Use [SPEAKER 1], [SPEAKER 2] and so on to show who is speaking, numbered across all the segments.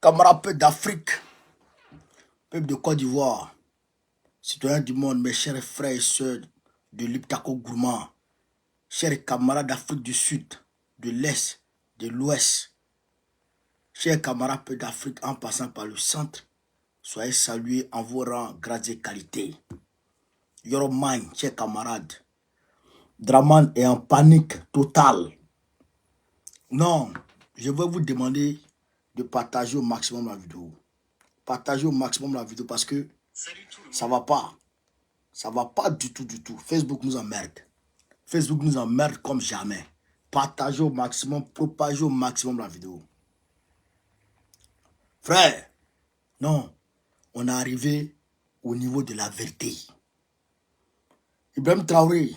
[SPEAKER 1] Camarades peuple d'Afrique, peuple de Côte d'Ivoire, citoyens du monde, mes chers frères et sœurs de l'Iptako Gourmand, chers camarades d'Afrique du Sud, de l'Est, de l'Ouest, chers camarades peuple d'Afrique en passant par le centre, soyez salués en vos rangs, grades et qualités. Yoromine, chers camarades, Draman est en panique totale. Non, je vais vous demander de partager au maximum la vidéo. Partagez au maximum la vidéo parce que ça va pas. Ça va pas du tout, du tout. Facebook nous emmerde. Facebook nous emmerde comme jamais. Partagez au maximum, propagez au maximum la vidéo. Frère, non, on est arrivé au niveau de la vérité. Ibrahim Traoré,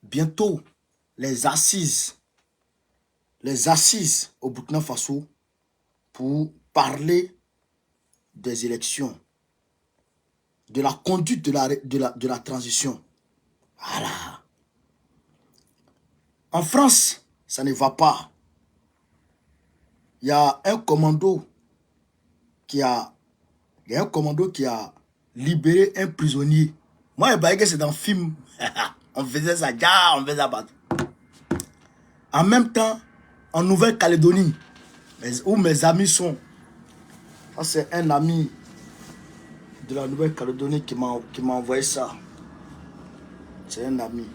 [SPEAKER 1] bientôt, les assises au Burkina Faso pour parler des élections, de la conduite de la transition. Voilà. En France, ça ne va pas. Il y a un commando qui a libéré un prisonnier. Moi, je croyais que c'est dans le film. On faisait ça, on faisait ça. En même temps, en Nouvelle-Calédonie, où mes amis sont, ça c'est un ami de la Nouvelle-Calédonie qui m'a envoyé ça. C'est un ami.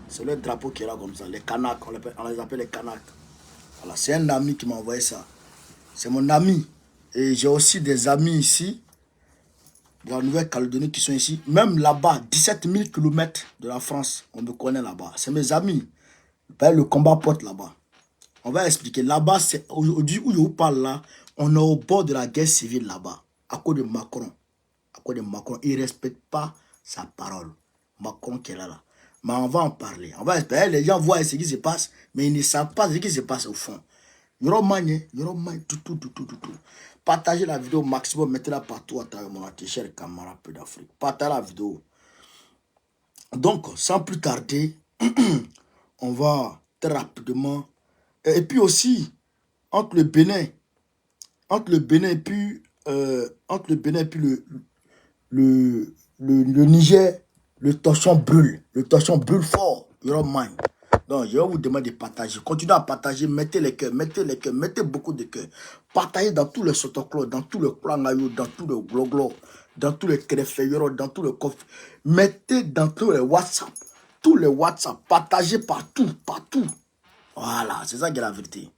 [SPEAKER 1] C'est le drapeau qui est là comme ça. Les Kanaks, on les appelle les Kanaks. Voilà, c'est un ami qui m'a envoyé ça. C'est mon ami. Et j'ai aussi des amis ici, de la Nouvelle-Calédonie qui sont ici. Même là-bas, 17 000 km de la France, on me connaît là-bas. C'est mes amis. Le combat porte là-bas. On va expliquer. Là-bas, aujourd'hui où je vous parle là, on est au bord de la guerre civile là-bas. À cause de Macron. À cause de Macron. Il ne respecte pas sa parole. Macron qui est là. Mais on va en parler. On va espérer. Les gens voient ce qui se passe, mais ils ne savent pas ce qui se passe au fond. Yoromane, tout. Partagez la vidéo au maximum, mettez-la partout à travers mon atelier, chers camarades peu d'Afrique. Partagez la vidéo. Donc, sans plus tarder, on va très rapidement. Et puis aussi, entre le Bénin et puis, le Niger, le torchon brûle. Le torchon brûle fort. Yoromane. Donc, je vais vous demander de partager. Continuez à partager. Mettez les cœurs. Mettez beaucoup de cœurs. Partagez dans tous les sotoclos, dans tous les plangayos, dans tous les gloglos, dans tous les créfeilleros, dans tous les coffres. Mettez dans tous les WhatsApp. Tous les WhatsApp. Partagez partout. Voilà, c'est ça qui est la vérité.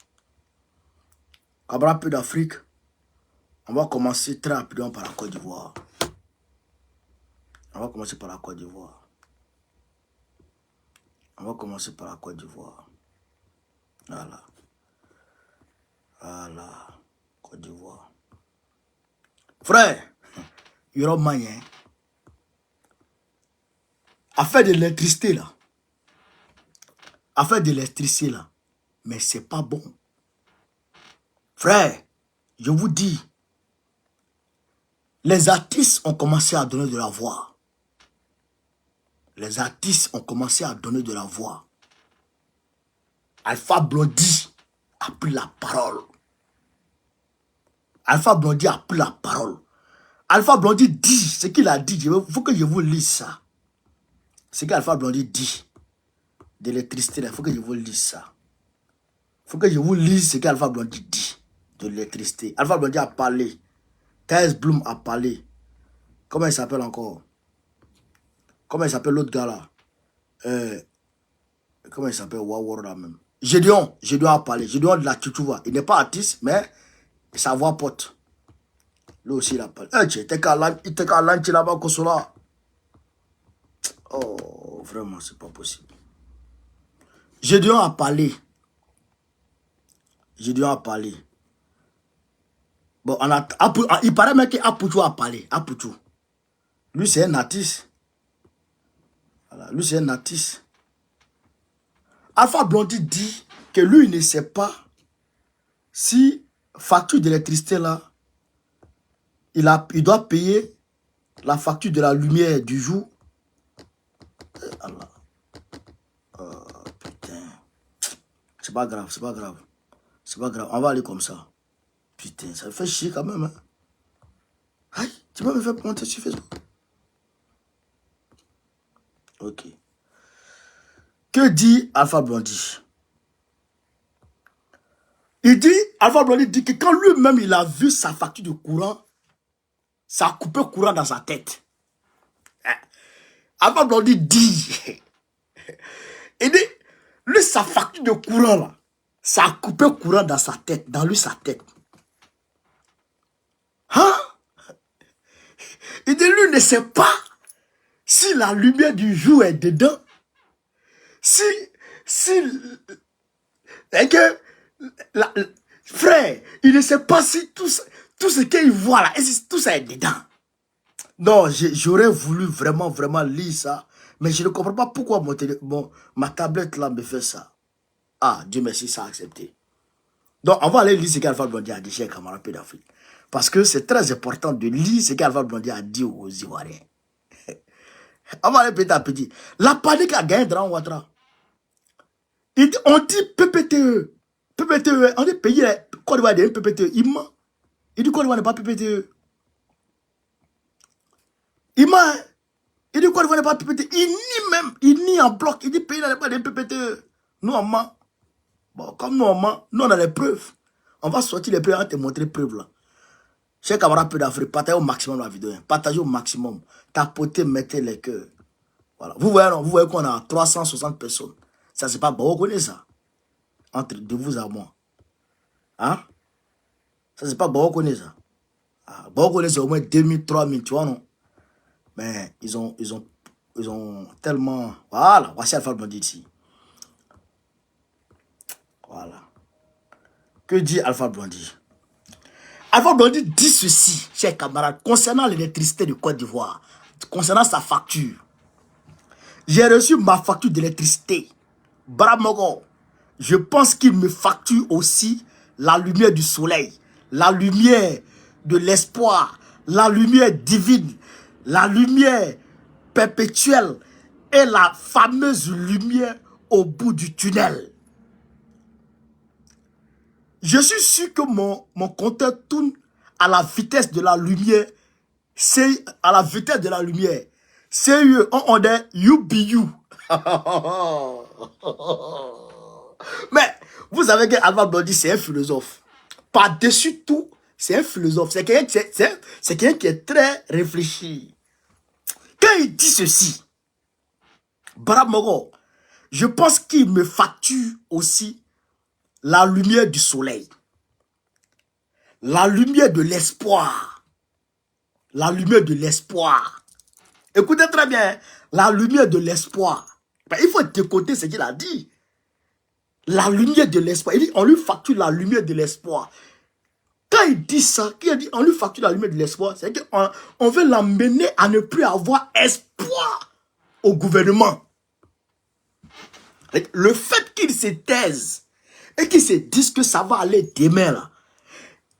[SPEAKER 1] Camarades peu d'Afrique, on va commencer très rapidement par la Côte d'Ivoire. On va commencer par la Côte d'Ivoire. Voilà, Côte d'Ivoire. Frère, Yoromane, affaire de l'électricité là. Mais c'est pas bon. Frère, je vous dis, les artistes ont commencé à donner de la voix. Alpha Blondy a pris la parole. Alpha Blondy dit ce qu'il a dit. Il faut que je vous lise ça. Ce qu'Alpha Blondy dit de l'électricité, il faut que je vous lise ça. Il faut que je vous lise ce qu'Alpha Blondy dit de l'électricité. Alpha Blondy a parlé. Thais Bloom a parlé. Comment il s'appelle encore? Comment il s'appelle l'autre gars là? Comment il s'appelle? Wawar là même. Gédéon a parlé. Gédéon de la Tutuva. Il n'est pas artiste, mais sa voix porte. Lui aussi il a parlé. Il était qu'à l'anti là-bas qu'on soit là. Oh, vraiment, c'est pas possible. Gédéon a parlé. Bon, il paraît même qu'Apoutou a parlé. Apoutou. Lui, c'est un artiste. Voilà, lui, c'est un artiste. Alpha Blondy dit que lui, il ne sait pas si facture d'électricité là, il doit payer la facture de la lumière du jour. Oh, putain. C'est pas grave. On va aller comme ça. Putain, ça me fait chier quand même. Hein. Aïe, tu vas me faire monter sur Facebook. Ok. Que dit Alpha Blondy? Il dit, Alpha Blondy dit que quand lui-même il a vu sa facture de courant, ça a coupé courant dans sa tête. Alpha Blondy dit, il dit, lui sa facture de courant là, ça a coupé courant dans sa tête, dans lui sa tête. Hein? Il dit, lui ne sait pas si la lumière du jour est dedans, et que, frère, il ne sait pas si tout ce qu'il voit là, et si tout ça est dedans. Non, j'aurais voulu vraiment lire ça, mais je ne comprends pas pourquoi ma tablette là me fait ça. Ah, Dieu merci, ça a accepté. Donc, on va aller lire ce qu'Alpha Blondy a dit chez Camarade Pays d'Afrique. Parce que c'est très important de lire ce qu'Alpha Blondy a dit aux Ivoiriens. On va aller petit à petit. La panique a gagné dans Ouattara. On dit PPTE. PPTE, on dit pays, Côte d'Ivoire est un PPTE. Il ment. Il dit Côte d'Ivoire n'est pas PPTE. Il ment. Il dit Côte d'Ivoire n'est pas PPTE. Il nie même. Il nie en bloc. Il dit pays n'est pas des PPTE. Nous, on ment. Bon, comme nous, on ment, nous, on a les preuves. On va sortir les preuves, on va te montrer les preuves là. Chers camarades Peu d'Afrique, partagez au maximum la vidéo. Partagez au maximum. Tapotez, mettez les cœurs. Voilà. Vous voyez qu'on a 360 personnes. Ça, c'est pas bon. Vous connaissez ça? Entre de vous à moi. Hein? Ça, c'est pas bon. Vous connaissez ça? Ah, bon, vous connaissez au moins 2000, 3000, tu vois, non? Mais ils ont tellement... Voilà. Voici Alpha Blondy ici. Voilà. Que dit Alpha Blondy? Alpha Blondy dit ceci, chers camarades, concernant l'électricité de Côte d'Ivoire, concernant sa facture. J'ai reçu ma facture d'électricité. Bramogo, je pense qu'il me facture aussi la lumière du soleil, la lumière de l'espoir, la lumière divine, la lumière perpétuelle et la fameuse lumière au bout du tunnel. Je suis sûr que mon compteur tourne à la vitesse de la lumière. C'est à la vitesse de la lumière. C'est on est UBU. Mais vous savez qu'Alpha Blondy, c'est un philosophe. Par-dessus tout, c'est un philosophe. C'est quelqu'un qui est très réfléchi. Quand il dit ceci, Baramogo, je pense qu'il me facture aussi la lumière du soleil, la lumière de l'espoir, la lumière de l'espoir. Écoutez très bien, la lumière de l'espoir. Il faut décoder ce qu'il a dit. La lumière de l'espoir. Il dit, on lui facture la lumière de l'espoir. Quand il dit ça, on lui facture la lumière de l'espoir, c'est qu'on veut l'emmener à ne plus avoir espoir au gouvernement. Le fait qu'il se taise, et qu'ils se disent que ça va aller demain là.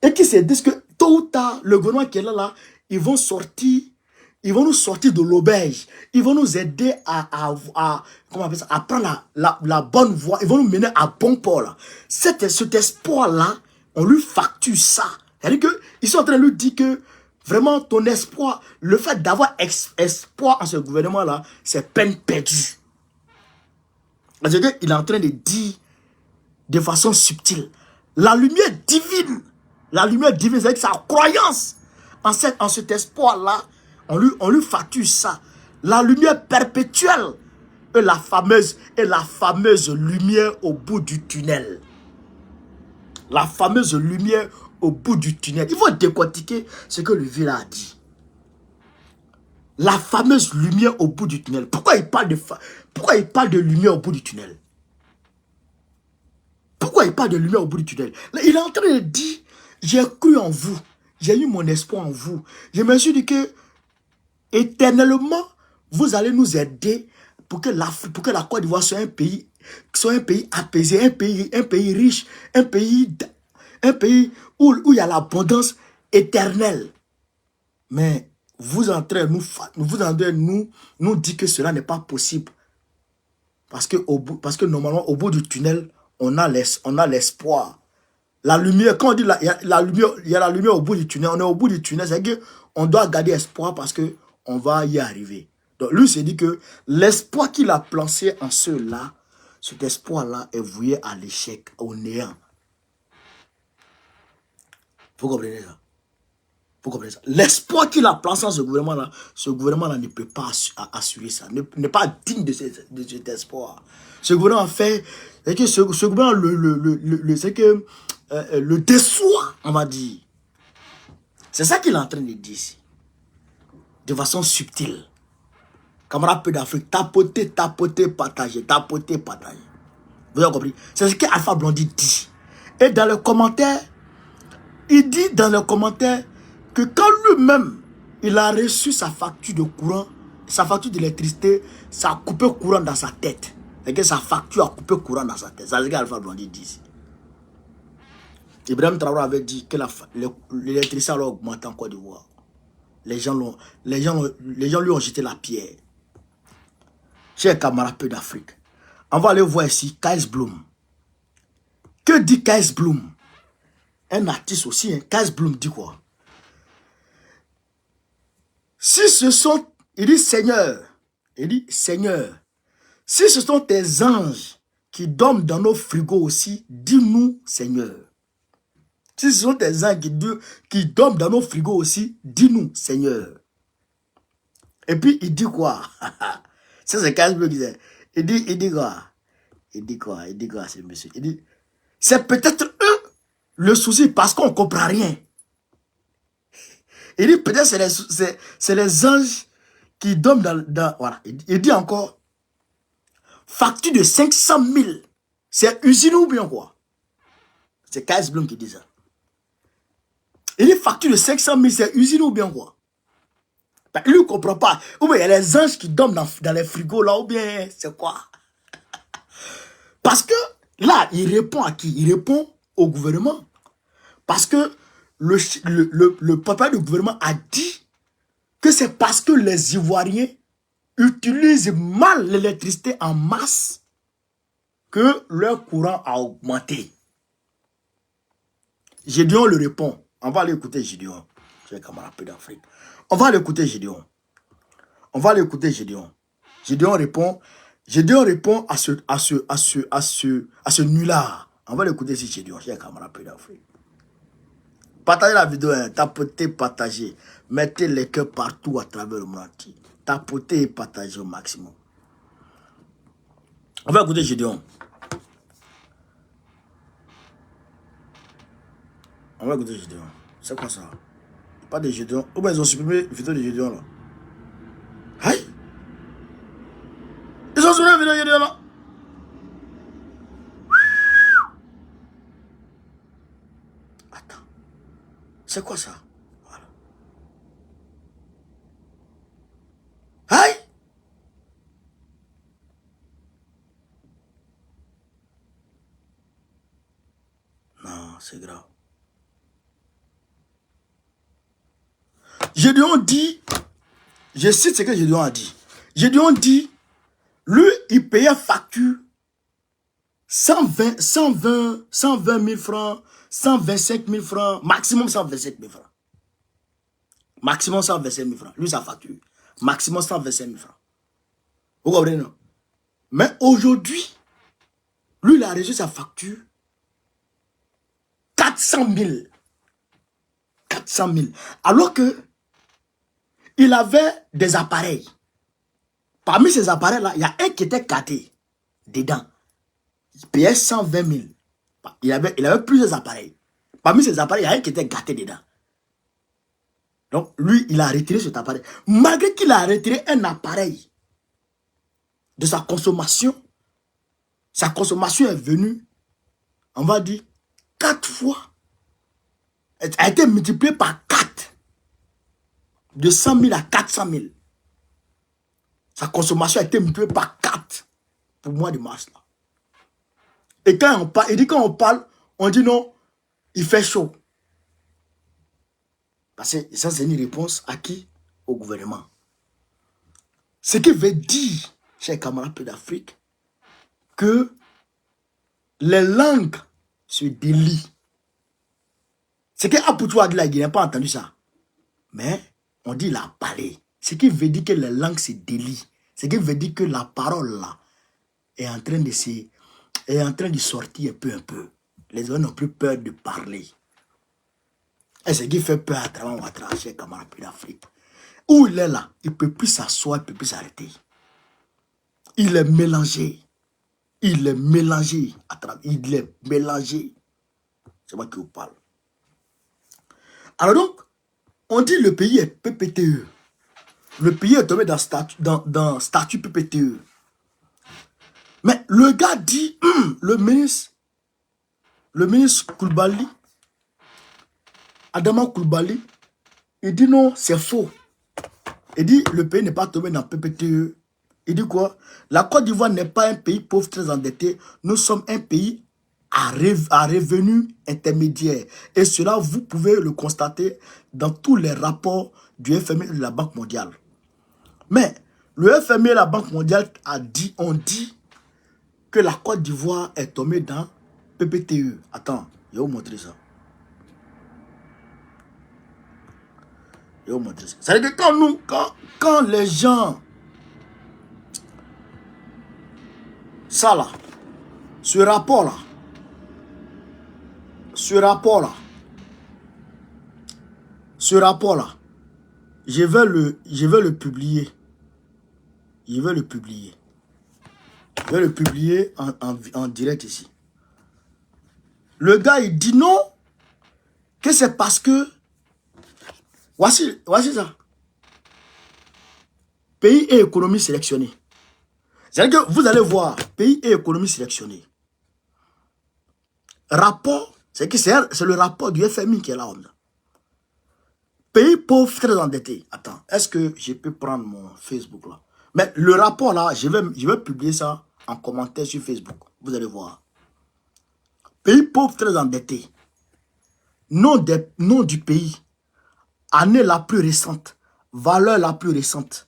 [SPEAKER 1] Et qu'ils se disent que tôt ou tard, le gouvernement qui est là, ils vont sortir, ils vont nous sortir de l'auberge. Ils vont nous aider à prendre la bonne voie. Ils vont nous mener à bon port là. Cet espoir-là, on lui facture ça. C'est-à-dire qu'ils sont en train de lui dire que vraiment ton espoir, le fait d'avoir espoir en ce gouvernement-là, c'est peine perdue. C'est-à-dire qu'il est en train de dire de façon subtile. La lumière divine, c'est-à-dire que sa croyance en cet espoir-là, on lui facture ça. La lumière perpétuelle et la fameuse lumière au bout du tunnel. La fameuse lumière au bout du tunnel. Il faut décortiquer ce que le vieux a dit. La fameuse lumière au bout du tunnel. Pourquoi il parle de lumière au bout du tunnel? Pourquoi il parle de lumière au bout du tunnel? Là, il est en train de dire, j'ai cru en vous. J'ai eu mon espoir en vous. Je me suis dit que, éternellement, vous allez nous aider pour que la Côte d'Ivoire soit un pays apaisé, un pays riche, un pays où il y a l'abondance éternelle. Mais vous entrez nous dire que cela n'est pas possible. Parce que normalement, au bout du tunnel, on a l'espoir La lumière, quand on dit il y a la lumière, il y a la lumière au bout du tunnel, on est au bout du tunnel, c'est qu'on doit garder espoir parce qu'on va y arriver. Donc lui s'est dit que l'espoir qu'il a placé en ceux-là, cet espoir-là est voué à l'échec, au néant. Vous comprenez ça? Vous comprenez ça? L'espoir qu'il a placé en ce gouvernement-là ne peut pas assurer ça, n'est pas digne de cet espoir. Ce gouvernement fait, c'est que ce gouvernement c'est que le déçoit, on va dire. C'est ça qu'il est en train de dire ici. De façon subtile. Camarade peu d'Afrique, tapoter, tapoter, partager, tapoter, partager. Vous avez compris? C'est ce qu'Alpha Blondy dit. Et dans le commentaire, il dit dans le commentaire que quand lui-même, il a reçu sa facture de courant, sa facture d'électricité, ça a coupé courant dans sa tête. Et que sa facture a coupé courant dans sa tête. C'est ce qu'Alpha Blondy dit ici. Ibrahim Traoré avait dit que l'électricité a augmenté en Côte d'Ivoire. Les gens lui ont jeté la pierre. Chers camarades peu d'Afrique, on va aller voir ici Kaes Bloom. Que dit Kaes Bloom? Un artiste aussi, hein. Kaes Bloom dit quoi? Si ce sont, il dit Seigneur, si ce sont tes anges qui dorment dans nos frigos aussi, dis-nous Seigneur. Si ce sont tes anges qui dorment dans nos frigos aussi, dis-nous Seigneur. Et puis il dit quoi? Ça c'est Kaes Bloom qui disait. Il dit quoi? Il dit quoi ce monsieur? Il dit, c'est peut-être eux le souci parce qu'on ne comprend rien. Il dit peut-être c'est les anges qui dorment dans voilà. Il dit encore, facture de 500 000, c'est usine ou bien quoi? C'est Kaes Bloom qui dit ça. Il dit facture de 500 000, c'est usine ou bien quoi? Ben, il ne comprend pas. Ou bien il y a les anges qui dorment dans les frigos là, ou bien c'est quoi? Parce que là, il répond à qui? Il répond au gouvernement. Parce que le papa du gouvernement a dit que c'est parce que les Ivoiriens utilisent mal l'électricité en masse que leur courant a augmenté. Gédéon le répond. On va aller écouter Gédéon. C'est un camarade peu d'Afrique. On va aller écouter Gédéon. Gédéon répond à ce nulard. On va l'écouter si Gédéon. C'est un camarade peu d'Afrique. Partagez la vidéo, hein. Tapotez, partagez. Mettez les cœurs partout à travers le monde entier. Tapotez et partagez au maximum. On va écouter Gédéon. C'est quoi ça? Pas de Gédéon. Ou bien ils ont supprimé la vidéo de Gédéon là. Aïe! Ils ont supprimé la vidéo de Gédéon là. Attends. C'est quoi ça? Voilà. Aïe! Non, c'est grave. Gédéon dit, je cite ce que Gédéon a dit. Gédéon dit, lui, il payait facture 120 000 francs, 125 000 francs, maximum 125 000 francs. Maximum 125 000 francs. Lui, sa facture. Maximum 125 000 francs. Vous comprenez, non? Mais aujourd'hui, lui, il a reçu sa facture 400 000. 400 000. Alors que il avait des appareils. Parmi ces appareils-là, il y a un qui était gâté dedans. Il payait 120 000. Il avait plusieurs appareils. Parmi ces appareils, il y a un qui était gâté dedans. Donc, lui, il a retiré cet appareil. Malgré qu'il a retiré un appareil de sa consommation est venue, on va dire, 4 fois. Elle a été multipliée par 4. De 100 000 à 400 000. Sa consommation a été multipliée par 4 pour le mois de mars. Là. Et quand on parle, on dit non, il fait chaud. Parce que ça, c'est une réponse à qui? Au gouvernement. Ce qui veut dire, chers camarades d'Afrique, que les langues se délient. C'est qu'Apoutou a dit là, il n'a pas entendu ça. Mais on dit il a parlé. Ce qui veut dire que la langue se délie. Ce qui veut dire que la parole là est en train de sortir peu à peu. Les gens n'ont plus peur de parler. Et ce qui fait peur à travers Ouattara, chez camarades d'Afrique. Où il est là, il ne peut plus s'asseoir, il ne peut plus s'arrêter. Il est mélangé. Il est mélangé. Il est mélangé. C'est moi qui vous parle. Alors donc, on dit le pays est PPTE. Le pays est tombé dans statut PPTE. Mais le gars dit, le ministre Koulibaly, Adama Koulibaly, il dit non, c'est faux. Il dit le pays n'est pas tombé dans PPTE. Il dit quoi? La Côte d'Ivoire n'est pas un pays pauvre très endetté. Nous sommes un pays à revenu intermédiaire. Et cela, vous pouvez le constater dans tous les rapports du FMI et de la Banque mondiale. Mais le FMI et la Banque mondiale ont dit que la Côte d'Ivoire est tombée dans PPTE. Attends, je vais vous montrer ça. Je vais vous montrer ça. C'est-à-dire que quand les gens... Ça là, ce rapport-là, je vais le publier. Je vais le publier en direct ici. Le gars, il dit non, que c'est parce que... Voici ça. Pays et économie sélectionnée. C'est-à-dire que vous allez voir, pays et économie sélectionnée. Rapport, c'est le rapport du FMI qui est là. Pays pauvre très endetté. Attends, est-ce que je peux prendre mon Facebook là? Mais le rapport là, je vais publier ça en commentaire sur Facebook. Vous allez voir. Pays pauvre très endetté. Nom du pays. Année la plus récente. Valeur la plus récente.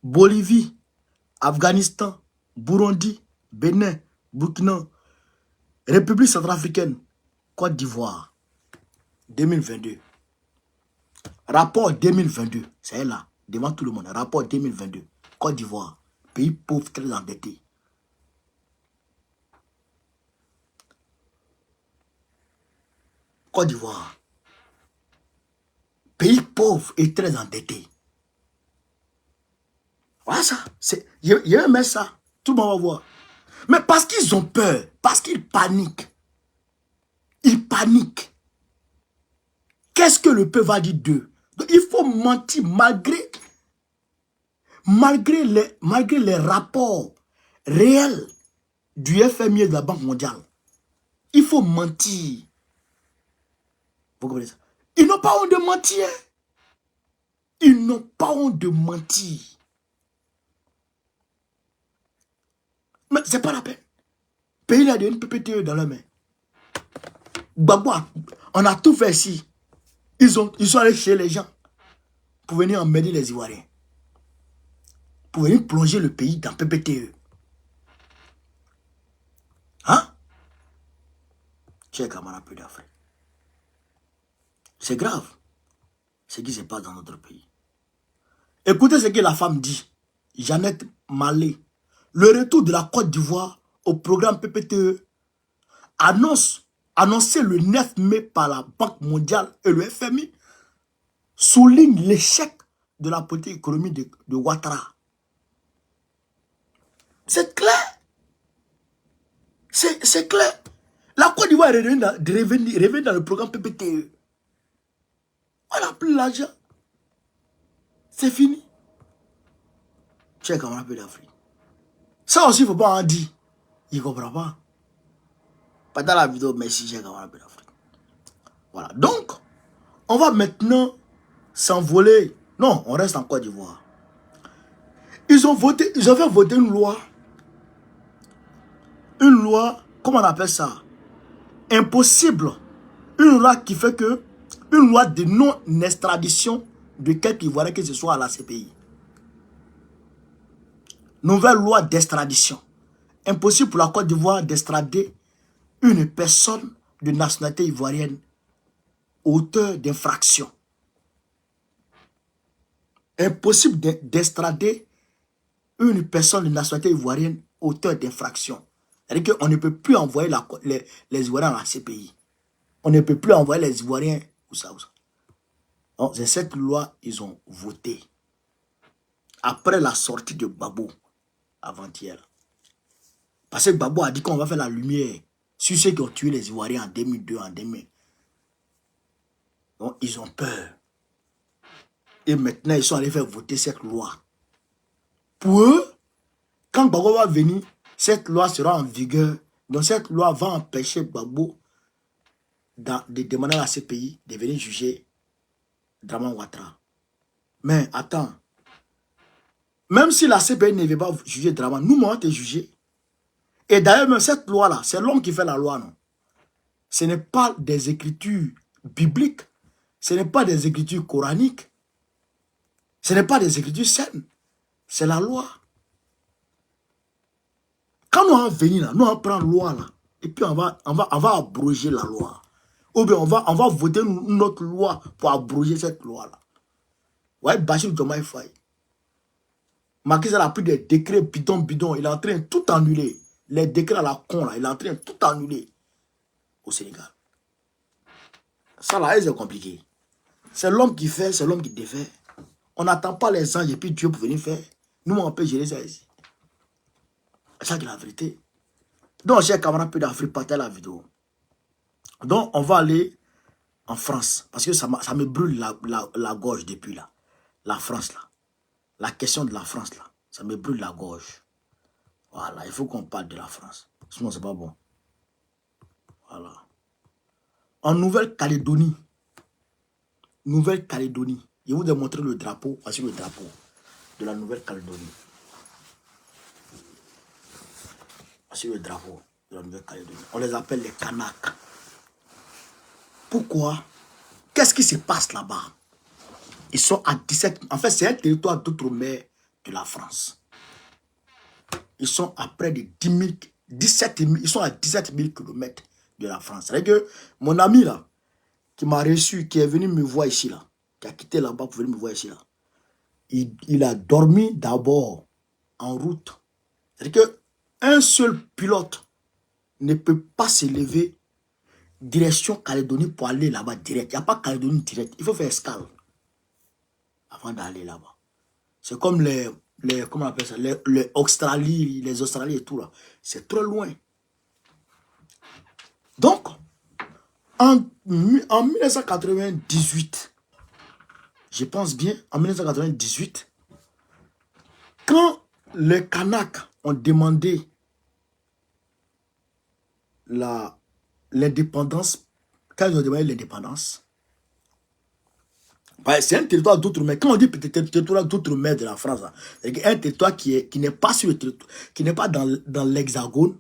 [SPEAKER 1] Bolivie. Afghanistan, Burundi, Bénin, Burkina, République centrafricaine, Côte d'Ivoire, 2022. Rapport 2022, c'est là, devant tout le monde. Rapport 2022, Côte d'Ivoire, pays pauvre très endetté. Côte d'Ivoire, pays pauvre et très endetté. Voilà ça. Je vais mettre ça. Tout le monde va voir. Mais parce qu'ils ont peur. Parce qu'ils paniquent. Ils paniquent. Qu'est-ce que le peuple va dire d'eux? Il faut mentir malgré les rapports réels du FMI et de la Banque mondiale. Il faut mentir. Vous comprenez ça? Ils n'ont pas honte de mentir. Ils n'ont pas honte de mentir. Mais c'est pas la peine. Le pays a une PPTE dans la main. Gbagbo, on a tout fait ici. Ils sont allés chez les gens pour venir emmerder les Ivoiriens. Pour venir plonger le pays dans PPTE. Hein? Chers camarades d'Afrique. C'est grave ce qui se passe dans notre pays. Écoutez ce que la femme dit. Jeannette Malé. Le retour de la Côte d'Ivoire au programme PPTE annoncé le 9 mai par la Banque mondiale et le FMI souligne l'échec de la politique économique de Ouattara. C'est clair. C'est clair. La Côte d'Ivoire est revenue dans le programme PPTE. On n'a plus l'argent. C'est fini. Chers camarades d'Afrique. Ça aussi, il ne faut pas en dire. Il ne comprend pas. Pas dans la vidéo, merci, chers camarades d'Afrique. Voilà. Donc, on va maintenant s'envoler. Non, on reste en Côte d'Ivoire. Ils ont fait voter une loi. Une loi, comment on appelle ça? Impossible. Une loi qui fait que, une loi de non-extradition de quelque Ivoirien que ce soit à la CPI. Nouvelle loi d'extradition. Impossible pour la Côte d'Ivoire d'extrader une personne de nationalité ivoirienne auteur d'infraction. Impossible d'extrader une personne de nationalité ivoirienne auteur d'infraction. C'est-à-dire qu'on ne peut plus envoyer les Ivoiriens à la CPI. On ne peut plus envoyer les Ivoiriens où ça. Donc, c'est cette loi ils ont voté. Après la sortie de Gbagbo, avant-hier. Parce que Gbagbo a dit qu'on va faire la lumière sur ceux qui ont tué les Ivoiriens en 2002, en 2000. Donc, ils ont peur. Et maintenant, ils sont allés faire voter cette loi. Pour eux, quand Gbagbo va venir, cette loi sera en vigueur. Donc, cette loi va empêcher Gbagbo de demander à la CPI de venir juger Draman Ouattara. Mais attends. Même si la CPI ne veut pas juger Draman, nous, on va te juger. Et d'ailleurs, même cette loi-là, c'est l'homme qui fait la loi, non? Ce n'est pas des écritures bibliques. Ce n'est pas des écritures coraniques. Ce n'est pas des écritures saines. C'est la loi. Quand nous allons venir là, nous allons prendre la loi là. Et puis on va abroger la loi. Ou bien on va voter une autre loi pour abroger cette loi là. Ouais, Bachir Diomaye Faye. Macky Sall a pris des décrets bidon. Il est en train de tout annuler. Les décrets à la con là, il est en train de tout annuler au Sénégal. Ça là, c'est compliqué. C'est l'homme qui fait, c'est l'homme qui défait. On n'attend pas les anges et puis Dieu pour venir faire. Nous, on peut gérer ça ici. C'est ça qui est la vérité. Donc, chers camarades, peu d'Afrique, partagez la vidéo. Donc, on va aller en France. Parce que ça me brûle la gorge depuis là. La France là. La question de la France là. Ça me brûle la gorge. Voilà, il faut qu'on parle de la France. Sinon, c'est pas bon. Voilà. En Nouvelle-Calédonie. Nouvelle-Calédonie. Je vais vous montrer le drapeau. Voici le drapeau de la Nouvelle-Calédonie. Voici le drapeau de la Nouvelle-Calédonie. On les appelle les Kanaks. Pourquoi? Qu'est-ce qui se passe là-bas? Ils sont à 17... En fait, c'est un territoire d'outre-mer de la France. Ils sont à près de 10 000... 17 000... Ils sont à 17 000 km de la France. C'est-à-dire que mon ami là, qui m'a reçu, qui est venu me voir ici là, qui a quitté là-bas pour venir me voir ici là, il a dormi d'abord en route. C'est-à-dire qu'un seul pilote ne peut pas se lever direction Calédonie pour aller là-bas direct. Il n'y a pas Calédonie direct. Il faut faire escale avant d'aller là-bas. C'est comme comment on appelle ça, les Australie et tout là. C'est trop loin. Donc, en 1998, je pense bien, en 1998, quand les Kanaks ont demandé l'indépendance, quand ils ont demandé l'indépendance, c'est un territoire d'outre-mer. Quand on dit territoire d'outre-mer de la France, c'est un territoire qui n'est pas sur le territoire, qui n'est pas dans l'hexagone,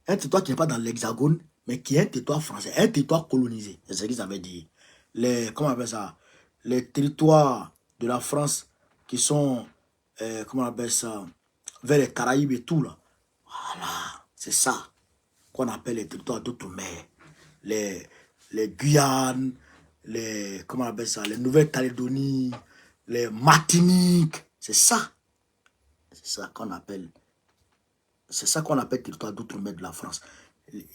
[SPEAKER 1] un territoire qui n'est pas dans l'hexagone, mais qui est un territoire français, un territoire colonisé. C'est ce qu'ils avaient dit. Comment on appelle ça? Les territoires de la France qui sont, comment on appelle ça, vers les Caraïbes et tout là. Voilà, c'est ça qu'on appelle les territoires d'outre-mer. Les Guyanes, comment on appelle ça, les Nouvelle-Calédonie, les Martinique, c'est ça. C'est ça qu'on appelle. C'est ça qu'on appelle territoire d'outre-mer de la France.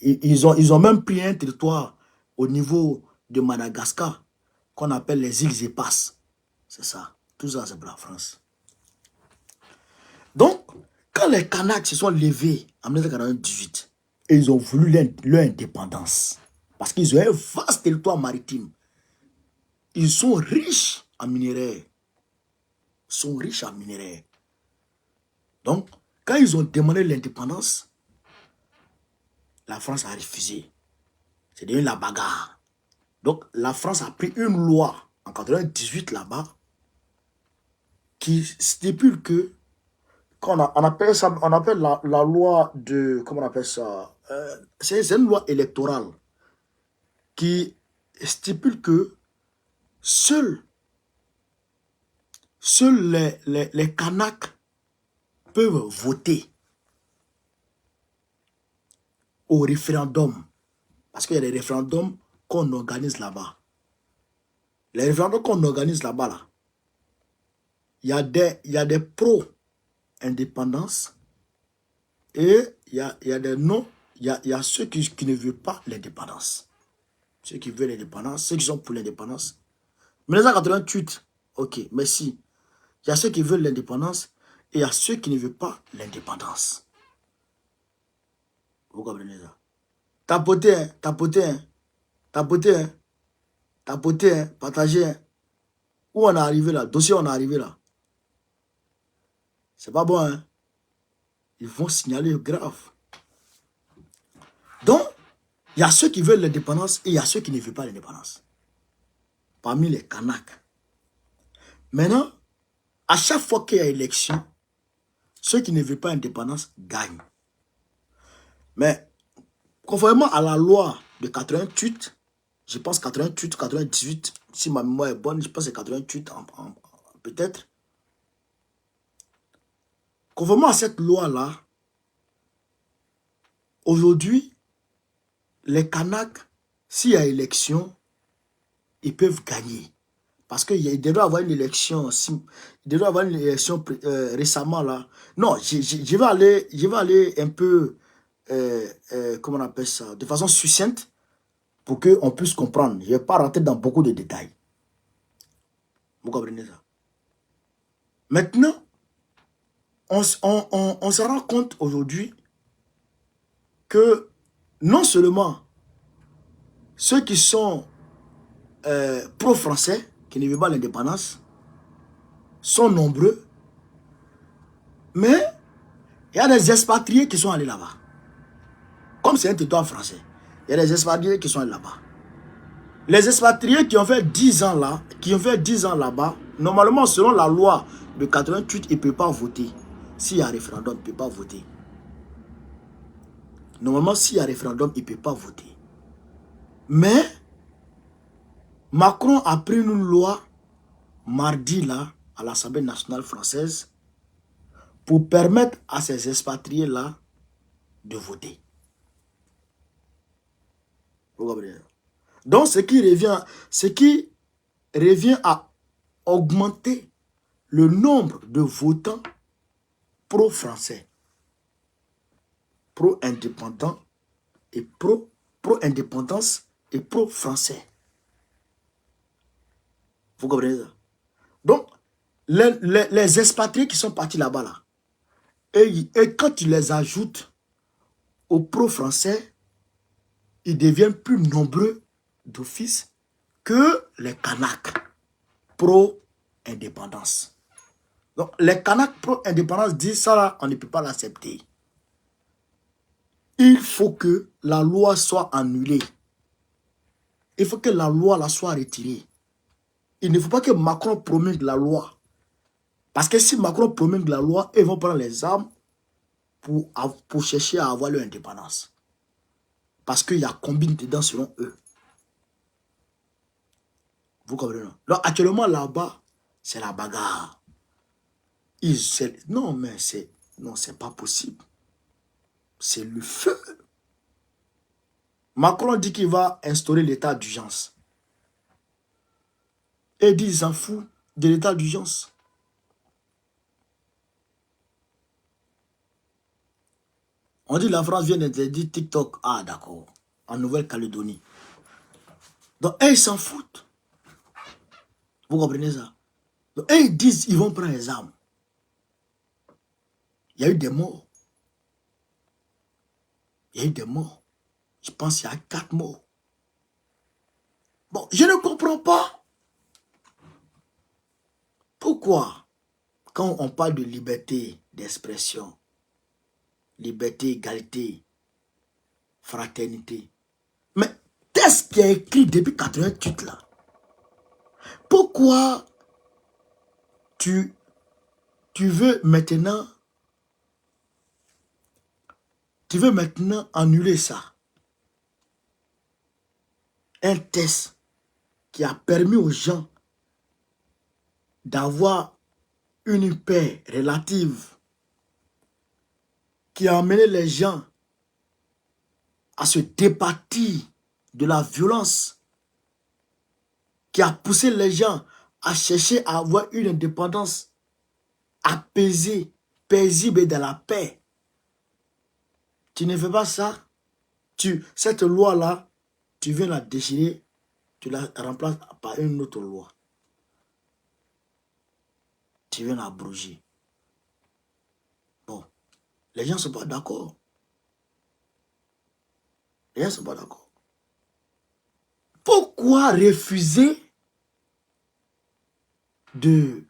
[SPEAKER 1] Ils ont même pris un territoire au niveau de Madagascar qu'on appelle les îles Éparses. C'est ça. Tout ça, c'est pour la France. Donc, quand les Kanaks se sont levés en 1998, et ils ont voulu leur indépendance, parce qu'ils ont un vaste territoire maritime, ils sont riches en minerais. Donc, quand ils ont demandé l'indépendance, la France a refusé. C'est devenu la bagarre. Donc, la France a pris une loi en 1998 là-bas qui stipule que, on appelle ça, on appelle la loi de, comment on appelle ça, c'est une loi électorale qui stipule que seuls les Kanaks peuvent voter au référendum. Parce qu'il y a des référendums qu'on organise là-bas. Les référendums qu'on organise là-bas, là, il y a des pro-indépendance et il y a des non. Il y a ceux qui ne veulent pas l'indépendance. Ceux qui veulent l'indépendance, ceux qui sont pour l'indépendance. 1988, ok, merci. Il y a ceux qui veulent l'indépendance et il y a ceux qui ne veulent pas l'indépendance. Vous comprenez ça? Tapotez, hein, tapotez, hein, tapotez, hein, tapotez, hein, partagez. Hein. Où on est arrivé là? Dossier, on est arrivé là. C'est pas bon, hein? Ils vont signaler grave. Donc, il y a ceux qui veulent l'indépendance et il y a ceux qui ne veulent pas l'indépendance. Parmi les Kanaks. Maintenant, à chaque fois qu'il y a élection, ceux qui ne veulent pas l'indépendance gagnent. Mais, conformément à la loi de 88, je pense 88, 98, si ma mémoire est bonne, je pense que c'est 88 peut-être. Conformément à cette loi-là, aujourd'hui, les Kanaks, s'il y a élection, ils peuvent gagner. Parce qu'il devrait avoir une élection, récemment là. Non, je vais aller un peu, comment on appelle ça, de façon succincte pour qu'on puisse comprendre. Je ne vais pas rentrer dans beaucoup de détails. Vous comprenez ça? Maintenant, on se rend compte aujourd'hui que non seulement ceux qui sont pro-français, qui ne veulent pas l'indépendance, sont nombreux, mais il y a des expatriés qui sont allés là-bas. Comme c'est un territoire français, il y a des expatriés qui sont allés là-bas. Les expatriés qui ont fait 10 ans là, là-bas, normalement, selon la loi de 88, ils ne peuvent pas voter. S'il y a un référendum, ils ne peuvent pas voter. Normalement, s'il y a un référendum, ils ne peuvent pas voter. Mais, Macron a pris une loi, mardi là, à l'Assemblée nationale française, pour permettre à ces expatriés-là de voter. Vous comprenez? Donc, ce qui revient à augmenter le nombre de votants pro-français, pro-indépendants et pro-indépendance et pro-français. Vous comprenez ça? Donc, les expatriés qui sont partis là-bas, là, et quand tu les ajoutes aux pro-français, ils deviennent plus nombreux d'office que les Kanaks pro-indépendance. Donc, les Kanaks pro-indépendance disent ça, là, on ne peut pas l'accepter. Il faut que la loi soit annulée. Il faut que la loi la soit retirée. Il ne faut pas que Macron promulgue la loi. Parce que si Macron promulgue la loi, ils vont prendre les armes pour chercher à avoir leur indépendance. Parce qu'il y a combine dedans selon eux. Vous comprenez? Donc actuellement là-bas, c'est la bagarre. Non, mais c'est pas possible. C'est le feu. Macron dit qu'il va instaurer l'état d'urgence. Et dit, il s'en fout de l'état d'urgence. On dit la France vient d'interdire TikTok. Ah, d'accord. En Nouvelle-Calédonie. Donc, ils s'en foutent. Vous comprenez ça? Donc, ils disent qu'ils vont prendre les armes. Il y a eu des morts. Il y a eu des morts. Je pense qu'il y a 4 morts. Bon, je ne comprends pas. Pourquoi, quand on parle de liberté d'expression, liberté, égalité, fraternité, mais qu'est-ce qui est écrit depuis 88 là? Pourquoi tu veux maintenant annuler ça? Un test qui a permis aux gens d'avoir une paix relative, qui a amené les gens à se départir de la violence, qui a poussé les gens à chercher à avoir une indépendance apaisée, paisible et dans la paix. Tu ne fais pas ça. Cette loi-là, tu viens la déchirer, tu la remplaces par une autre loi. Tu viens l'abroger. Bon, les gens ne sont pas d'accord. Les gens ne sont pas d'accord. Pourquoi refuser de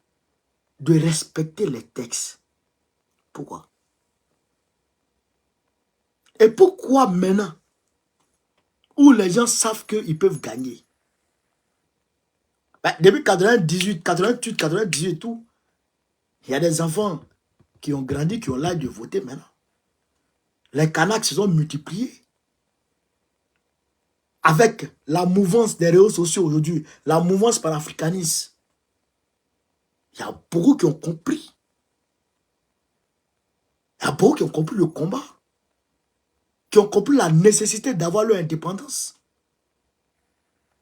[SPEAKER 1] respecter les textes? Pourquoi? Et pourquoi maintenant, où les gens savent qu'ils peuvent gagner? Ben, depuis 98, 88, 98 et tout, il y a des enfants qui ont grandi, qui ont l'âge de voter maintenant. Les Kanaks se sont multipliés. Avec la mouvance des réseaux sociaux aujourd'hui, la mouvance panafricaniste, il y a beaucoup qui ont compris. Il y a beaucoup qui ont compris le combat. Qui ont compris la nécessité d'avoir leur indépendance.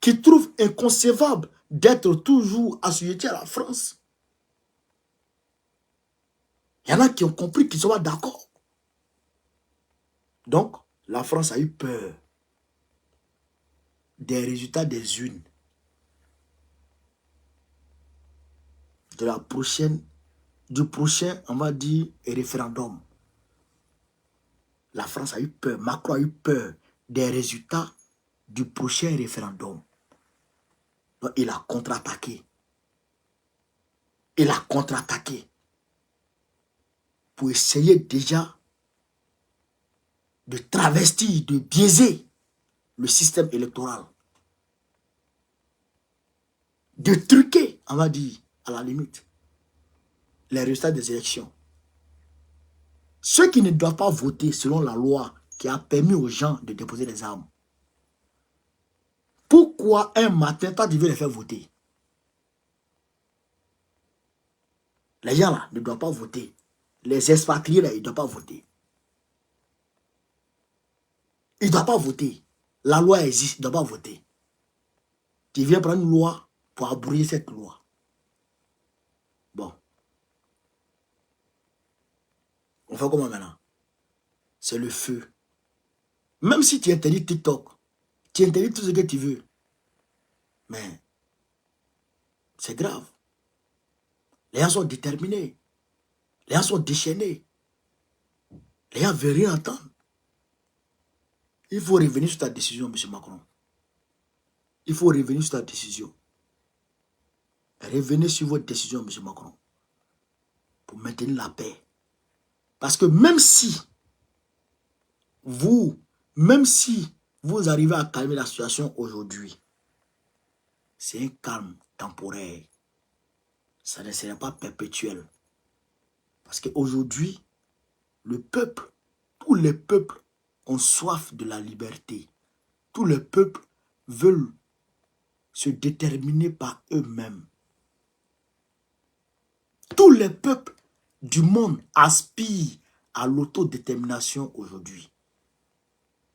[SPEAKER 1] Qui trouvent inconcevable d'être toujours assujettis à la France. Il y en a qui ont compris qu'ils ne sont pas d'accord. Donc, la France a eu peur des résultats des urnes. Du prochain, on va dire, référendum. La France a eu peur, Macron a eu peur des résultats du prochain référendum. Donc, il a contre-attaqué. Il a contre-attaqué pour essayer déjà de travestir, de biaiser le système électoral. De truquer, on va dire, à la limite, les résultats des élections. Ceux qui ne doivent pas voter selon la loi qui a permis aux gens de déposer les armes. Pourquoi un matin, toi, tu veux les faire voter? Les gens là ne doivent pas voter. Les expatriés là, ils ne doivent pas voter. Ils ne doivent pas voter. La loi existe, ils ne doivent pas voter. Tu viens prendre une loi pour abroger cette loi. Bon. On fait comment maintenant? C'est le feu. Même si tu interdis TikTok, tu interdis tout ce que tu veux. Mais c'est grave. Les gens sont déterminés. Les gens sont déchaînés. Les gens ne veulent rien entendre. Il faut revenir sur ta décision, M. Macron. Il faut revenir sur ta décision. Revenez sur votre décision, M. Macron. Pour maintenir la paix. Parce que même si vous arrivez à calmer la situation aujourd'hui, c'est un calme temporaire. Ça ne sera pas perpétuel. Parce qu'aujourd'hui, le peuple, tous les peuples ont soif de la liberté. Tous les peuples veulent se déterminer par eux-mêmes. Tous les peuples du monde aspirent à l'autodétermination aujourd'hui.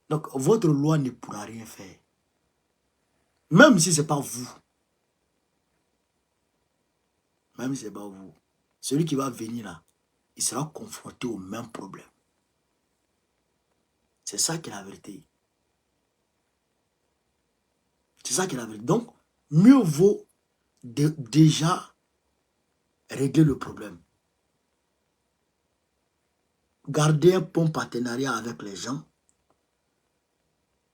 [SPEAKER 1] Donc, votre loi ne pourra rien faire. Même si ce n'est pas vous. Même si ce n'est pas vous. Celui qui va venir là, il sera confronté au même problème. C'est ça qui est la vérité. C'est ça qui est la vérité. Donc, mieux vaut déjà régler le problème. Gardez un bon partenariat avec les gens.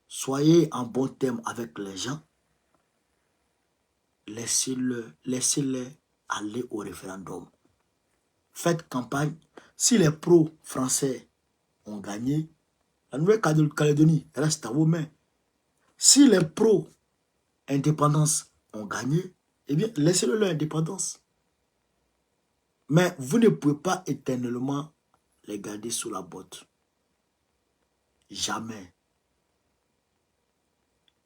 [SPEAKER 1] Soyez en bon terme avec les gens. Laissez-les aller au référendum. Faites campagne. Si les pros français ont gagné, la Nouvelle-Calédonie reste à vos mains. Si les pros indépendance ont gagné, eh bien, laissez-le leur indépendance. Mais vous ne pouvez pas éternellement les garder sous la botte. Jamais.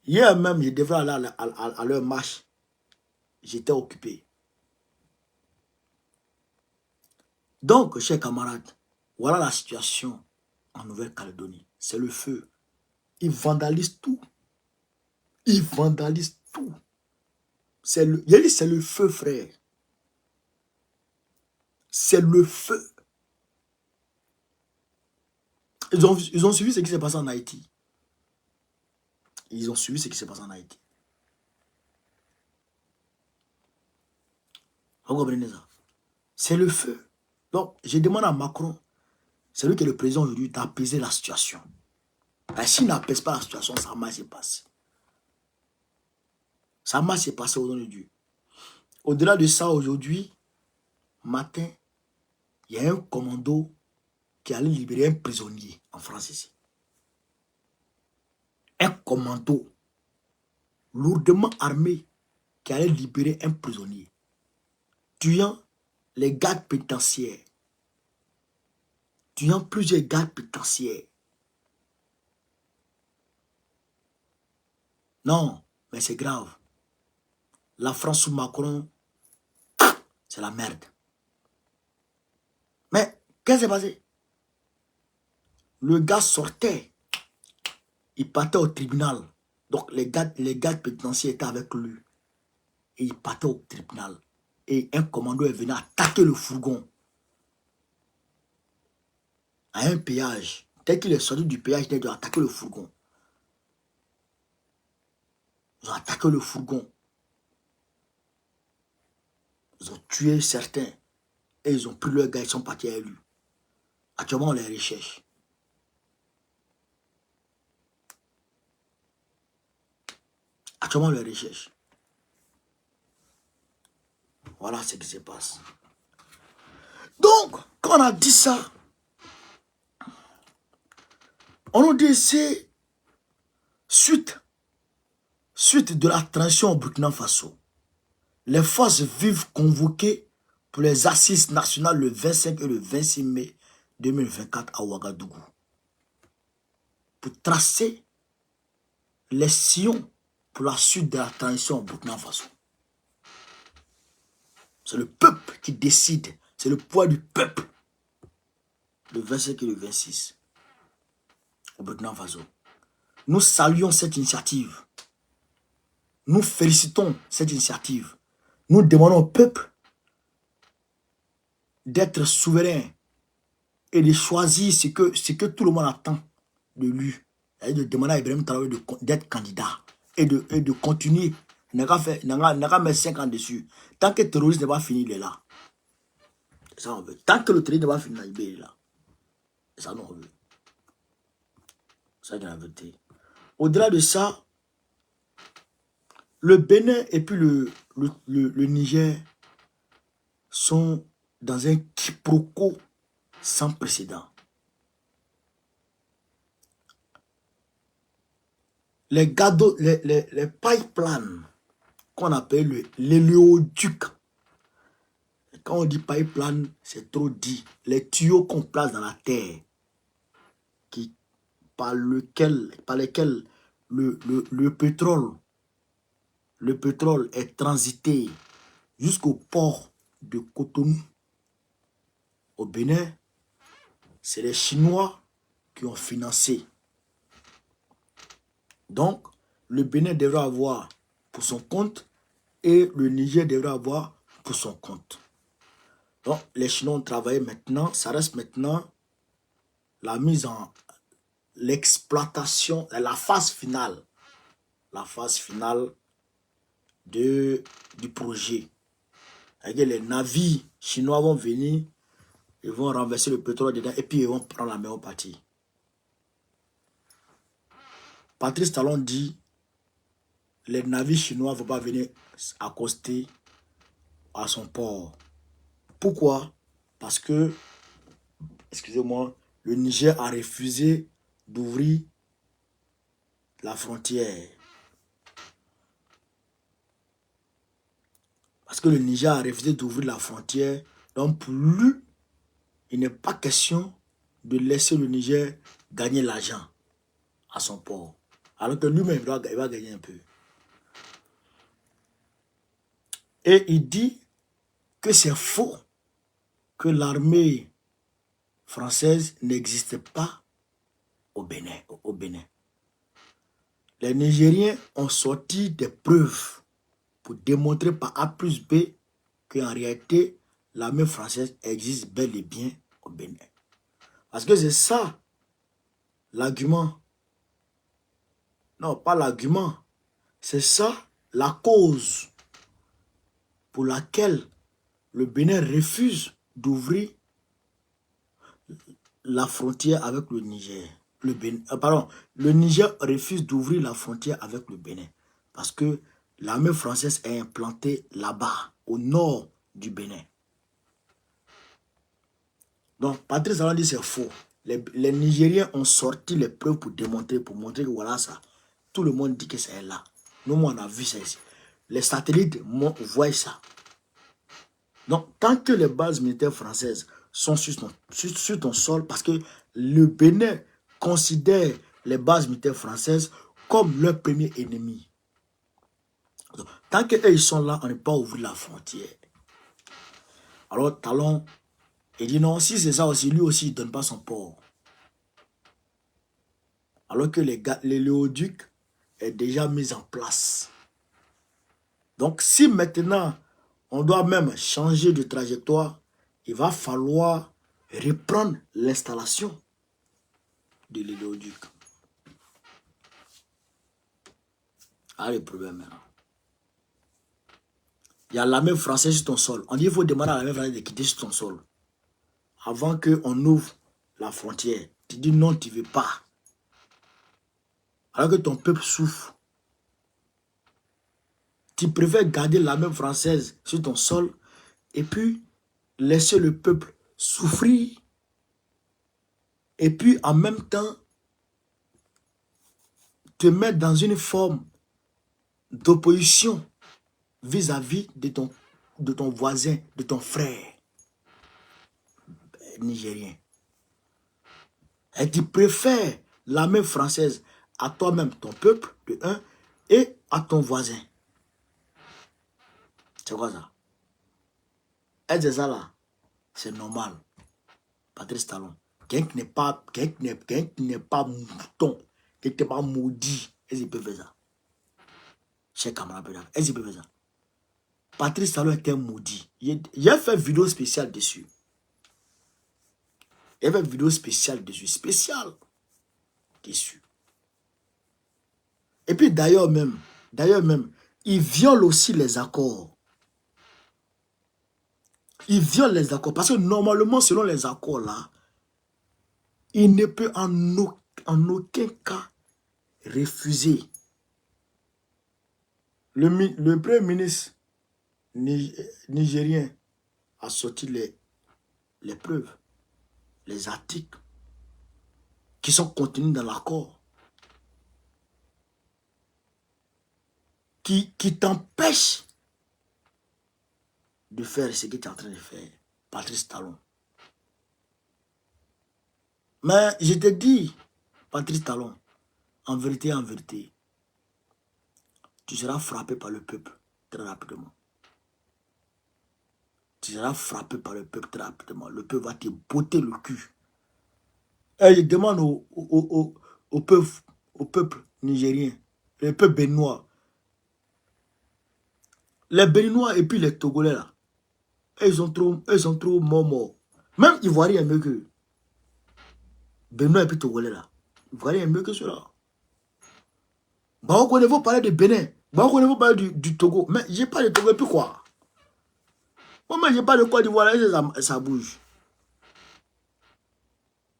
[SPEAKER 1] Hier même, je devais aller à leur marche. J'étais occupé. Donc, chers camarades, voilà la situation en Nouvelle-Calédonie. C'est le feu. Ils vandalisent tout. Ils vandalisent tout. C'est le feu, frère. C'est le feu. Ils ont suivi ce qui s'est passé en Haïti. Ils ont suivi ce qui s'est passé en Haïti. Vous comprenez ça? C'est le feu. Donc, je demande à Macron, c'est lui qui est le président aujourd'hui, d'apaiser la situation. S'il n'apaise pas la situation, ça va se passer. Ça va se passer au nom de Dieu. Au-delà de ça, aujourd'hui, matin, il y a un commando qui allait libérer un prisonnier en France ici. Un commando lourdement armé qui allait libérer un prisonnier, tuant les gardes pénitentiaires, tuant plusieurs gardes pénitentiaires. Non, mais c'est grave. La France sous Macron, c'est la merde. Mais, qu'est-ce qui s'est passé? Le gars sortait, il partait au tribunal. Donc, les gardes pénitentiaires étaient avec lui. Et il partait au tribunal. Et un commando est venu attaquer le fourgon. À un péage. Dès qu'il est sorti du péage, il a attaqué le fourgon. Ils ont attaqué le fourgon. Ils ont tué certains. Et ils ont pris leur gars, ils sont partis à lui. Actuellement, on les recherche. Actuellement, on les recherche. Voilà ce qui se passe. Donc, quand on a dit ça, on nous dit c'est suite de la transition au Burkina Faso. Les forces vives convoquées pour les assises nationales le 25 et le 26 mai 2024 à Ouagadougou. Pour tracer les sillons pour la suite de la transition au Burkina Faso. C'est le peuple qui décide. C'est le poids du peuple. Le 25 et le 26 au Burkina Faso. Nous saluons cette initiative. Nous félicitons cette initiative. Nous demandons au peuple d'être souverain et de choisir ce que tout le monde attend de lui. C'est-à-dire de demander à Ibrahim Traoré d'être candidat et de continuer. Il n'a qu'à mettre 5 ans dessus. Tant que le terrorisme n'est pas fini, il est là. C'est ça on veut. Tant que le terrorisme n'est pas fini, il est là. C'est ça on veut. C'est ça qu'on a voté. Au-delà de ça, le Bénin et puis le Niger sont dans un quiproquo sans précédent. Les pipelines qu'on appelle l'hélioduc. Quand on dit pipeline, c'est trop dit. Les tuyaux qu'on place dans la terre, par lesquels le pétrole est transité jusqu'au port de Cotonou, au Bénin, c'est les Chinois qui ont financé. Donc, le Bénin devra avoir pour son compte et le Niger devra avoir pour son compte. Donc, les Chinois ont travaillé maintenant, ça reste maintenant la mise en l'exploitation, la phase finale du projet. Les navires chinois vont venir, ils vont renverser le pétrole dedans et puis ils vont prendre la meilleure partie. Patrice Talon dit, les navires chinois ne vont pas venir accoster à son port. Pourquoi? Parce que, excusez-moi, le Niger a refusé d'ouvrir la frontière. Parce que le Niger a refusé d'ouvrir la frontière. Donc pour lui, il n'est pas question de laisser le Niger gagner l'argent à son port. Alors que lui-même, il va gagner un peu. Et il dit que c'est faux que l'armée française n'existe pas au Bénin. Les Nigériens ont sorti des preuves pour démontrer par A plus B qu'en réalité, l'armée française existe bel et bien au Bénin. Parce que c'est ça l'argument. Non, pas l'argument. C'est ça la cause pour laquelle le Bénin refuse d'ouvrir la frontière avec le Niger. Le Niger refuse d'ouvrir la frontière avec le Bénin. Parce que l'armée française est implantée là-bas, au nord du Bénin. Donc, Patrice Talon dit c'est faux. Les Nigériens ont sorti les preuves pour démontrer, pour montrer que voilà ça. Tout le monde dit que c'est là. Nous, on a vu ça ici. Les satellites voient ça. Donc, tant que les bases militaires françaises sont sur ton sol, parce que le Bénin considère les bases militaires françaises comme leur premier ennemi. Donc, tant qu'eux, ils sont là, on n'est pas ouvrir la frontière. Alors, Talon, il dit non, si c'est ça aussi, lui aussi, il ne donne pas son port. Alors que les léoducs est déjà mis en place. Donc, si maintenant, on doit même changer de trajectoire, il va falloir reprendre l'installation de l'éléoduc. Ah, le problème maintenant. Il y a l'armée française sur ton sol. On dit qu'il faut demander à l'armée française de quitter sur ton sol. Avant qu'on ouvre la frontière. Tu dis non, tu ne veux pas. Alors que ton peuple souffre. Tu préfères garder l'armée française sur ton sol et puis laisser le peuple souffrir. Et puis en même temps, te mettre dans une forme d'opposition vis-à-vis de ton voisin, de ton frère nigérien. Et tu préfères l'armée française à toi-même, ton peuple, de un, et à ton voisin. C'est quoi ça? Et c'est ça là, c'est normal. Patrice Talon. Quelqu'un qui n'est pas mouton, qui n'est pas maudit, est-ce qu'il peut faire ça? Cher camarade, est-ce qu'il peut faire ça? Patrice Talon est un maudit. Il a fait une vidéo spéciale dessus. Il a fait une vidéo spéciale dessus. Spéciale dessus. Et puis d'ailleurs même, il viole aussi les accords. Il viole les accords. Parce que normalement, selon les accords là, il ne peut en aucun cas refuser. Le premier ministre nigérien a sorti les preuves, les articles qui sont contenus dans l'accord, qui t'empêchent de faire ce que tu es en train de faire, Patrice Talon. Mais je te dis, Patrice Talon, en vérité, tu seras frappé par le peuple très rapidement. Tu seras frappé par le peuple très rapidement. Le peuple va te botter le cul. Et je demande au peuple nigérien, le peuple béninois, les Béninois et puis les Togolais là, ils sont trop morts. Même Ivoiriens est mieux que Béninois et puis Togolais là. Ivoiriens est mieux que ceux-là. Bah, on veut parler de Bénin. Bah, on veut parler du Togo. Mais j'ai pas de Togo et puis quoi? Moi, j'ai pas de Côte d'Ivoire. Ça bouge.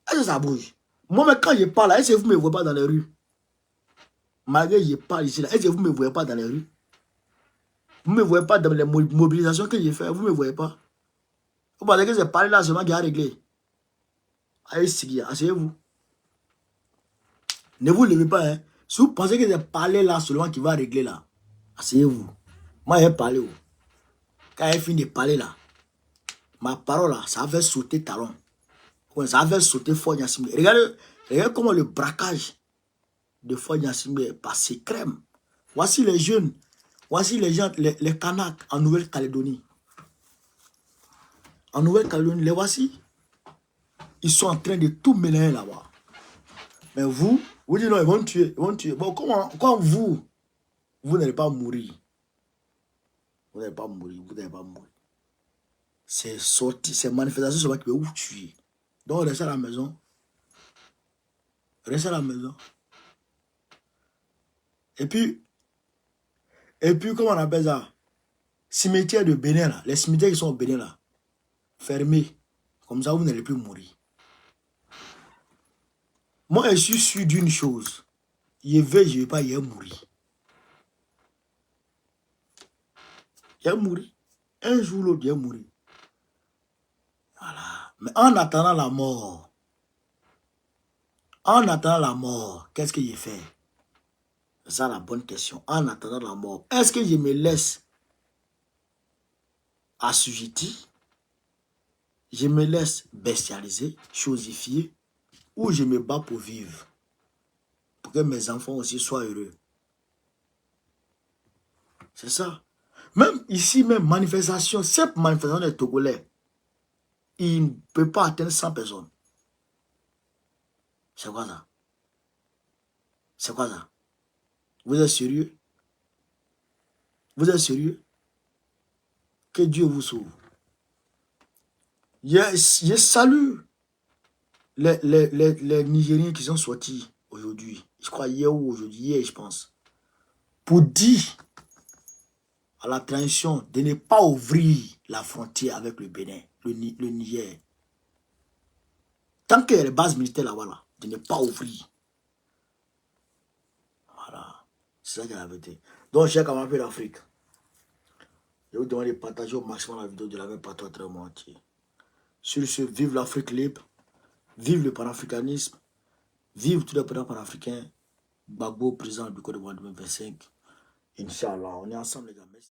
[SPEAKER 1] Est-ce que ça bouge? Moi, mais quand je parle là, est-ce que vous ne me voyez pas dans les rues? Malgré que je parle ici là, est-ce que vous ne me voyez pas dans les rues? Vous ne me voyez pas dans les mobilisations que j'ai fait. Vous ne me voyez pas. Vous pensez que c'est parler là seulement qui a réglé. Allez, asseyez-vous. Ne vous levez pas. Hein. Si vous pensez que c'est parler là seulement qui va régler là, asseyez-vous. Moi, j'ai parlé. Quand j'ai fini de parler là, ma parole là, ça avait sauté Talon. Ça avait sauté Fort Gnassingbé. Regardez comment le braquage de Fort Gnassingbé est passé crème. Voici les jeunes. Voici les gens, les Kanaks en Nouvelle-Calédonie. En Nouvelle-Calédonie, les voici. Ils sont en train de tout mélanger là-bas. Mais vous dites non, ils vont tuer. Bon, comment vous n'allez pas mourir? Vous n'allez pas mourir, vous n'allez pas mourir. C'est sorti, c'est manifestation sur qui peut vous tuer. Donc restez à la maison. Restez à la maison. Et puis, comment on appelle ça? Cimetière de Bénin là. Les cimetières qui sont au Bénin là. Fermés. Comme ça, vous n'allez plus mourir. Moi, je suis sûr d'une chose. Je ne vais pas y mourir. Il va mourir. Un jour ou l'autre, il va mourir. Voilà. Mais en attendant la mort, qu'est-ce que j'ai fait? C'est ça la bonne question. En attendant la mort, est-ce que je me laisse assujetti? Je me laisse bestialiser, chosifier, ou je me bats pour vivre? Pour que mes enfants aussi soient heureux. C'est ça. Même ici, même manifestation, cette manifestation des Togolais, il ne peut pas atteindre 100 personnes. C'est quoi ça? C'est quoi ça? Vous êtes sérieux? Vous êtes sérieux? Que Dieu vous sauve. Je salue les Nigériens qui sont sortis aujourd'hui. Je crois hier ou aujourd'hui, hier je pense. Pour dire à la transition de ne pas ouvrir la frontière avec le Bénin, le Niger. Tant qu'il y a les bases militaires là-bas, là, de ne pas ouvrir. Voilà. C'est ça qui est la vérité. Donc, chers camarades de l'Afrique, je vous demande de partager au maximum la vidéo, de la même partout à travers le monde entier. Sur ce, vive l'Afrique libre, vive le panafricanisme, vive tous les présidents panafricains, Gbagbo, président du Côte d'Ivoire 2025. Inch'Allah, on est ensemble les gars. Merci.